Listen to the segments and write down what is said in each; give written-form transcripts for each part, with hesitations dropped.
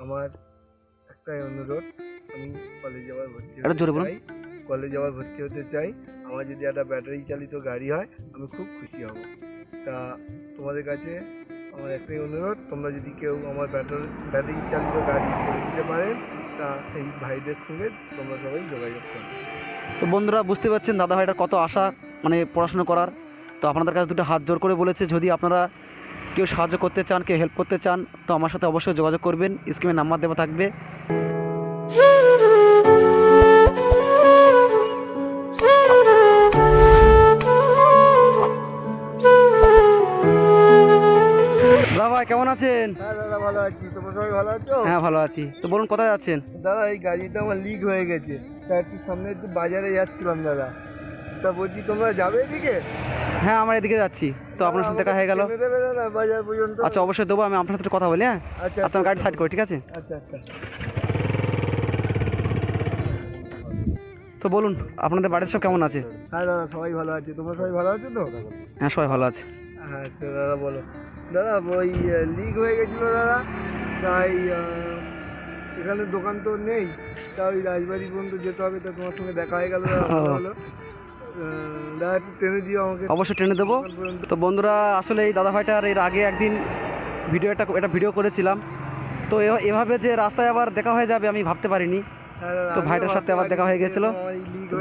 আমার একটাই অনুরোধ, আমি কলেজে আবার ভর্তি হতে চাই। আমার যদি একটা ব্যাটারি চালিত গাড়ি হয় আমি খুব খুশি হব। তা তোমাদের কাছে আমার একটাই অনুরোধ, তোমরা যদি কেউ আমার ব্যাটারি চালিত গাড়ি করে দিতে পারেন তা এই ভাইদের সঙ্গে তোমরা সবাই যোগাযোগ করো। তো বন্ধুরা বুঝতে পারছেন দাদা ভাইটার কত আশা মানে পড়াশোনা করার। তো আপনাদের কাছে দুটো হাত জোর করে বলেছে, যদি আপনারা কেউ সাহায্য করতে চান, কেউ হেল্প করতে চান, তো আমার সাথে অবশ্যই যোগাযোগ করবেন। স্ক্রিনে নাম্বার দেওয়া থাকবে। দাদা ভাই কেমন আছেন? হ্যাঁ দাদা ভালো আছি, তোমরা সবাই ভালো আছো? হ্যাঁ ভালো আছি। তো বলুন কোথায় যাচ্ছেন? দাদা এই গাড়িটা আমার লিক হয়ে গেছে, তা একটু সামনে একটু বাজারে যাচ্ছিলাম দাদা। তা বলছি তোমরা যাবে এদিকে? হ্যাঁ আমরা এদিকে যাচ্ছি। তো আপনার সাথে দেখা হয়ে গেল। দেবে দাদা বাজার পর্যন্ত? আচ্ছা অবশ্যই দেবো, আমি আপনার সাথে কথা বলি। হ্যাঁ আচ্ছা আচ্ছা, গাড়ি সাইড করি, ঠিক আছে? আচ্ছা আচ্ছা। তো বলুন আপনাদের বাড়ির সব কেমন আছে? হ্যাঁ দাদা সবাই ভালো আছে, তোমরা সবাই ভালো আছো তো? হ্যাঁ সবাই ভালো আছে। হ্যাঁ তো দাদা বলো। দাদা ওই লিক হয়ে গেছিলো দাদা, তাই এখানে দোকান তো নেই, তা ওই রাজবাড়ি পর্যন্ত যেতে হবে। তা তোমার সঙ্গে দেখা হয়ে গেল দাদা, ভালো হলো। দাদা একটু ট্রেনে দিও আমাকে। অবশ্যই ট্রেনে দেবো। তো বন্ধুরা আসলে এই দাদা ভাইটার এর আগে একদিন একটা ভিডিও করেছিলাম। তো এভাবে যে রাস্তায় আবার দেখা হয়ে যাবে আমি ভাবতে পারিনি। তো ভাইটার সাথে আবার দেখা হয়ে গেছিলো।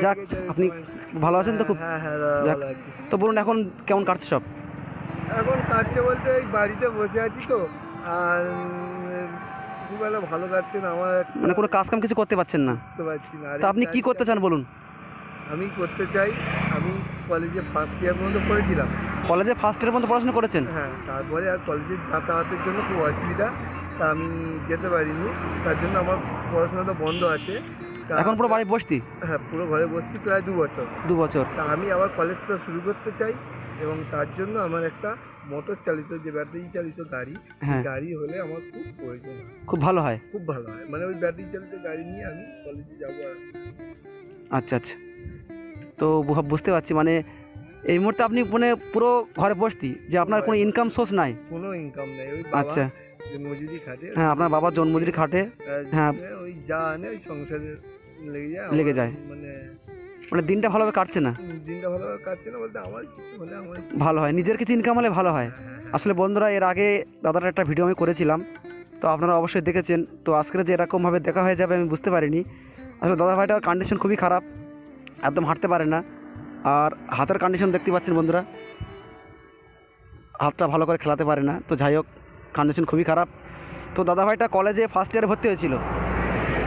যাক, আপনি ভালো আছেন তো? খুব হ্যাঁ হ্যাঁ দাদা যাক। ভালো আছি। তো বলুন এখন কেমন কাটছে সব? এখন কাটছে বলতে এই বাড়িতে বসে আছি তো, আর খুব ভালো কাটছে না আমার। মানে কোনো কাজ কাম কিছু করতে পারছেন না? করতে পারছি না। তো আপনি কি করতে চান বলুন? আমি করতে চাই, আমি কলেজে ফার্স্ট ইয়ার পর্যন্ত পড়েছিলাম। কলেজে ফার্স্ট ইয়ার পর্যন্ত পড়াশোনা করেছেন? হ্যাঁ, তারপরে আর কলেজে যাতায়াতের জন্য খুব অসুবিধা, তা আমি যেতে পারিনি। তার জন্য আমার পড়াশোনাটা বন্ধ আছে। এখন পুরো বাড়ি বসতি? হ্যাঁ পুরো ঘরে বসছি প্রায় 2 বছর। 2 বছর। তা আমি আবার কলেজটা শুরু করতে চাই, এবং তার জন্য আমার একটা মোটর চালিত যে ব্যাটারি চালিত গাড়ি হলে আমার খুব প্রয়োজন। খুব ভালো হয়? খুব ভালো হয়, মানে ওই ব্যাটারি চালিত গাড়ি নিয়ে আমি কলেজে যাবো আর। আচ্ছা আচ্ছা, তো বুঝতে পারছি। মানে এই মুহূর্তে আপনি মানে পুরো ঘরে বসতি, যে আপনার কোনো ইনকাম সোর্স নাই? কোনো ইনকাম নেই, ওই আচ্ছা মজুরি খাটে। হ্যাঁ আপনার বাবা জন্মজুরি খাটে। হ্যাঁ ওই যা আনে ওই সংসারে লেগে যায়। মানে দিনটা ভালোভাবে কাটছে না? দিনটা ভালোভাবে কাটছে না বলতে আমার কিছু হলে আমার ভালো হয়, নিজের কিছু ইনকাম হলে ভালো হয়। আসলে বন্ধুরা এর আগে দাদার একটা ভিডিও আমি করেছিলাম, তো আপনারা অবশ্যই দেখেছেন। তো আজকের যে এরকমভাবে দেখা হয়ে যাবে আমি বুঝতে পারিনি। আসলে দাদা ভাইটার কন্ডিশন খুবই খারাপ, একদম হাঁটতে পারে না। আর হাতের কন্ডিশন দেখতে পাচ্ছেন বন্ধুরা, হাতটা ভালো করে খেলাতে পারে না। তো যাই হোক, কন্ডিশন খুবই খারাপ। তো দাদা ভাইটা কলেজে ফার্স্ট ইয়ারে ভর্তি হয়েছিল।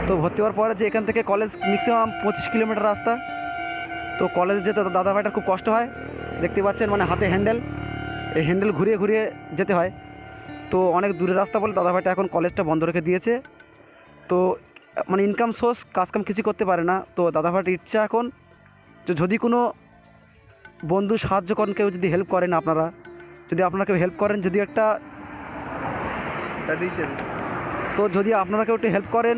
তো ভর্তি হওয়ার পরে যে এখান থেকে কলেজ ম্যাক্সিমাম 25 কিলোমিটার রাস্তা। তো কলেজে যেতে দাদা ভাইটার খুব কষ্ট হয়, দেখতে পাচ্ছেন। মানে হাতে হ্যান্ডেল, এই হ্যান্ডেল ঘুরিয়ে ঘুরিয়ে যেতে হয়। তো অনেক দূরের রাস্তা বলে দাদা ভাইটা এখন কলেজটা বন্ধ রেখে দিয়েছে। তো মানে ইনকাম সোর্স কাজকাম কিছু করতে পারে না। তো দাদা ভাইটার ইচ্ছা এখন যদি কোনো বন্ধু সাহায্য করেন, কেউ যদি হেল্প করেন, যদি আপনারা কেউ হেল্প করেন, যদি একটা তো যদি আপনারা কেউ একটু হেল্প করেন,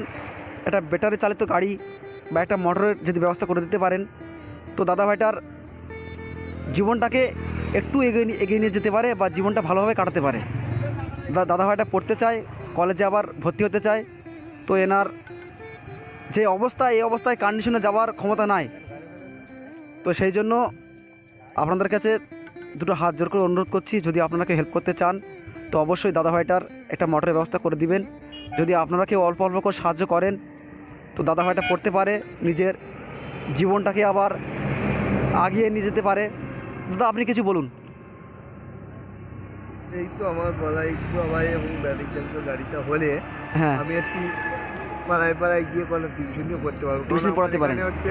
একটা ব্যাটারি চালিত গাড়ি বা একটা মোটরের যদি ব্যবস্থা করে দিতে পারেন, তো দাদা ভাইটার জীবনটাকে একটু এগিয়ে নিয়ে যেতে পারে বা জীবনটা ভালোভাবে কাটাতে পারে। দাদা ভাইটা পড়তে চায়, কলেজে আবার ভর্তি হতে চায়। তো এনার যে অবস্থা, এই অবস্থায় কন্ডিশনে যাওয়ার ক্ষমতা নাই। তো সেই জন্য আপনাদের কাছে দুটো হাত জোর করে অনুরোধ করছি, যদি আপনারা হেল্প করতে চান তো অবশ্যই দাদা ভাইটার একটা মোটরের ব্যবস্থা করে দিবেন। যদি আপনারা কেউ অল্প অল্প করে সাহায্য করেন তো দাদা ভাইটা পড়তে পারে, নিজের জীবনটাকে আবার আগিয়ে নিয়ে যেতে পারে। দাদা আপনি কিছু বলুন। এই তো আমার বলা, একটু আবার এবং ব্যাটারি চালিত গাড়িটা হলে আমি একটু পাড়ায় পাড়ায় গিয়ে কোনো টিউশনিও করতে পারবো, টিউশন পড়াতে পারেন। হচ্ছে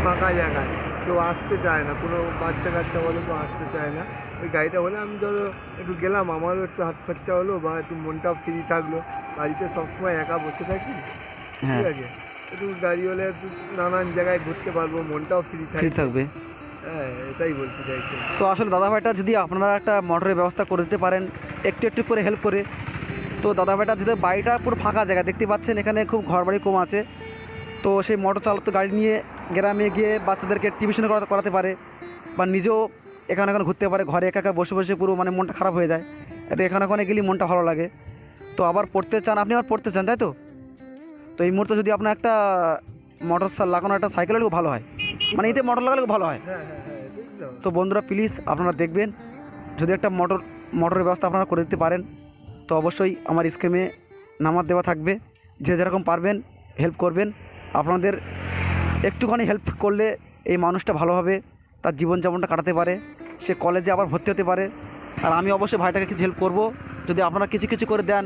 ফাঁকা জায়গায় কেউ আসতে চায় না, কোনো বাচ্চা কাচ্চা বলে কেউ আসতে চায় না। ওই গাড়িটা হলে আমি ধরো একটু গেলাম, আমারও একটু হাত খরচা হলো, বা একটু মনটাও ফ্রি থাকলো। বাড়িতে সবসময় একা বসে থাকি, ঠিক আছে, একটু গাড়ি হলে একটু নানান জায়গায় ঘুরতে পারবো, মনটাও ফ্রি থাকবে। হ্যাঁ এটাই বলতে চাইছি। তো আসলে দাদা ভাইটা যদি আপনারা একটা মোটরের ব্যবস্থা করে দিতে পারেন, একটু একটু করে হেল্প করে, তো দাদা ভাইটা যদি বাড়িটা পুরো ফাঁকা জায়গা দেখতে পাচ্ছেন, এখানে খুব ঘরবাড়ি কম আছে। তো সেই মোটর চালিত গাড়ি নিয়ে গ্রামে গিয়ে বাচ্চাদেরকে টিউশন করাতে পারে, বা নিজেও এখানে ঘুরতে পারে। ঘরে একা একা বসে বসে পুরো মানে মনটা খারাপ হয়ে যায়। এটা এখানে ওখানে গেলে মনটা ভালো লাগে। তো আবার পড়তে চান, আপনি আবার পড়তে চান, তাই তো? তো এই মুহূর্তে যদি আপনার একটা মোটর লাগানো একটা সাইকেল হলে খুব ভালো হয়, মানে এতে মোটর লাগালে খুব ভালো হয়। হ্যাঁ হ্যাঁ হ্যাঁ, এটাই তো। তো বন্ধুরা প্লিজ আপনারা দেখবেন, যদি একটা মোটরের ব্যবস্থা আপনারা করে দিতে পারেন তো অবশ্যই আমার স্ক্রিনে নাম্বার দেওয়া থাকবে, যে যেরকম পারবেন হেল্প করবেন। আপনাদের একটুখানি হেল্প করলে এই মানুষটা ভালোভাবে তার জীবনযাপনটা কাটাতে পারে, সে কলেজে আবার ভর্তি হতে পারে। আর আমি অবশ্যই ভাইটাকে কিছু হেল্প করব, যদি আপনারা কিছু কিছু করে দেন।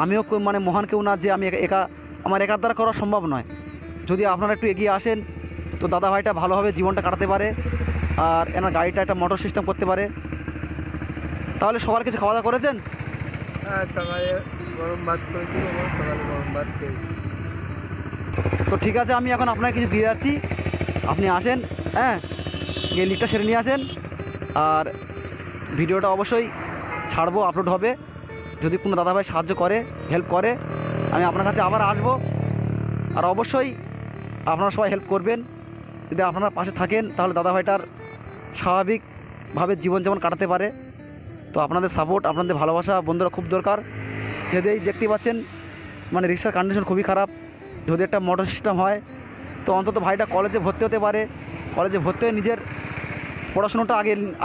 আমিও মানে মহান কেউ না যে আমি একা, আমার একার দ্বারা করা সম্ভব নয়। যদি আপনারা একটু এগিয়ে আসেন তো দাদা ভাইটা ভালোভাবে জীবনটা কাটাতে পারে, আর এনার গাড়িটা একটা মোটর সিস্টেম করতে পারে। তাহলে সবার কিছু খাওয়া দাওয়া করেছেন? হ্যাঁ, সকালে গরম ভাত করেছি, সকালে গরম ভাত খেয়েছি। তো ঠিক আছে, আমি এখন আপনাকে কিছু দিয়ে যাচ্ছি, আপনি আসেন, হ্যাঁ, গিয়ে লিস্টটা সেরে নিয়ে আসেন। আর ভিডিওটা অবশ্যই ছাড়বো, আপলোড হবে। যদি কোনো দাদাভাই সাহায্য করে, হেল্প করে, আমি আপনার কাছে আবার আসবো। আর অবশ্যই আপনারা সবাই হেল্প করবেন। যদি আপনারা পাশে থাকেন তাহলে দাদাভাইটার স্বাভাবিকভাবে জীবনযাপন কাটাতে পারে। তো আপনাদের সাপোর্ট, আপনাদের ভালোবাসা বন্ধুরা খুব দরকার। যদি এই দেখতে পাচ্ছেন মানে রিক্সার কন্ডিশন খুবই খারাপ, যদি একটা মোটর সিস্টেম হয় তো অন্তত ভাইটা কলেজে ভর্তি হতে পারে, কলেজে ভর্তি হয়ে নিজের পড়াশোনাটা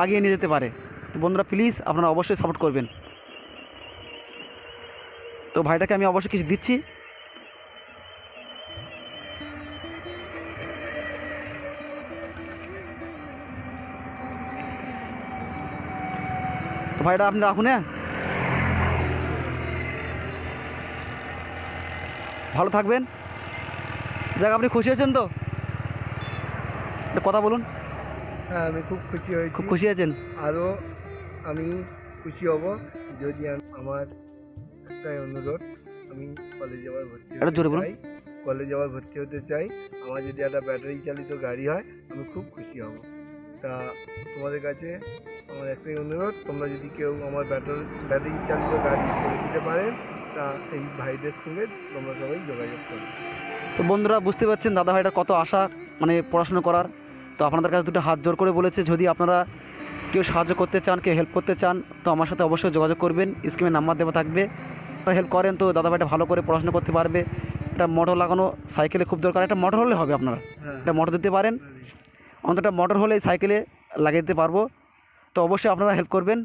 আগিয়ে নিয়ে যেতে পারে। তো বন্ধুরা প্লিজ আপনারা অবশ্যই সাপোর্ট করবেন। তো ভাইটাকে আমি অবশ্যই কিছু দিচ্ছি। তো ভাইটা আপনি রাখুন, হ্যাঁ, ভালো থাকবেন। যাক, আপনি খুশি হয়েছেন তো? একটা কথা বলুন। হ্যাঁ, আমি খুব খুশি হয়েছি। খুব খুশি হয়েছেন? আরও আমি খুশি হব যদি আমার একটাই অনুরোধ, আমি কলেজে আবার ভর্তি এটা জোরে বলুন। কলেজে আবার ভর্তি হতে চাই। আমার যদি একটা ব্যাটারি চালিত গাড়ি হয় আমি খুব খুশি হব। তা তোমাদের কাছে আমার একটাই অনুরোধ, তোমরা যদি কেউ আমার ব্যাটারি চালিত গাড়ি করে দিতে পারেন তা এই ভাইদের সঙ্গে তোমরা সবাই যোগাযোগ করো। তো বন্ধুরা বুঝতে পারছেন দাদা ভাইটার কত আশা মানে পড়াশোনা করার। তো আপনাদের কাছে দুটো হাত জোর করে বলেছে, যদি আপনারা কেউ সাহায্য করতে চান, কেউ হেল্প করতে চান তো আমার সাথে অবশ্যই যোগাযোগ করবেন, স্ক্রিনে নাম্বার দেওয়া থাকবে। আপনারা হেল্প করেন তো দাদা ভাইটা ভালো করে পড়াশোনা করতে পারবে। একটা মোটর লাগানো সাইকেলে খুব দরকার, একটা মোটর হলে হবে। আপনারা হ্যাঁ, একটা মোটর দিতে পারেন, অন্তত একটা মোটর হলে এই সাইকেলে লাগিয়ে দিতে পারবো। তো অবশ্যই আপনারা হেল্প করবেন।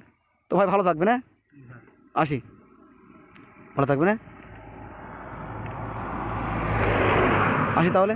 তো ভাই ভালো থাকবেন, হ্যাঁ, আসি, ভালো থাকবেন, হ্যাঁ, আসি তাহলে।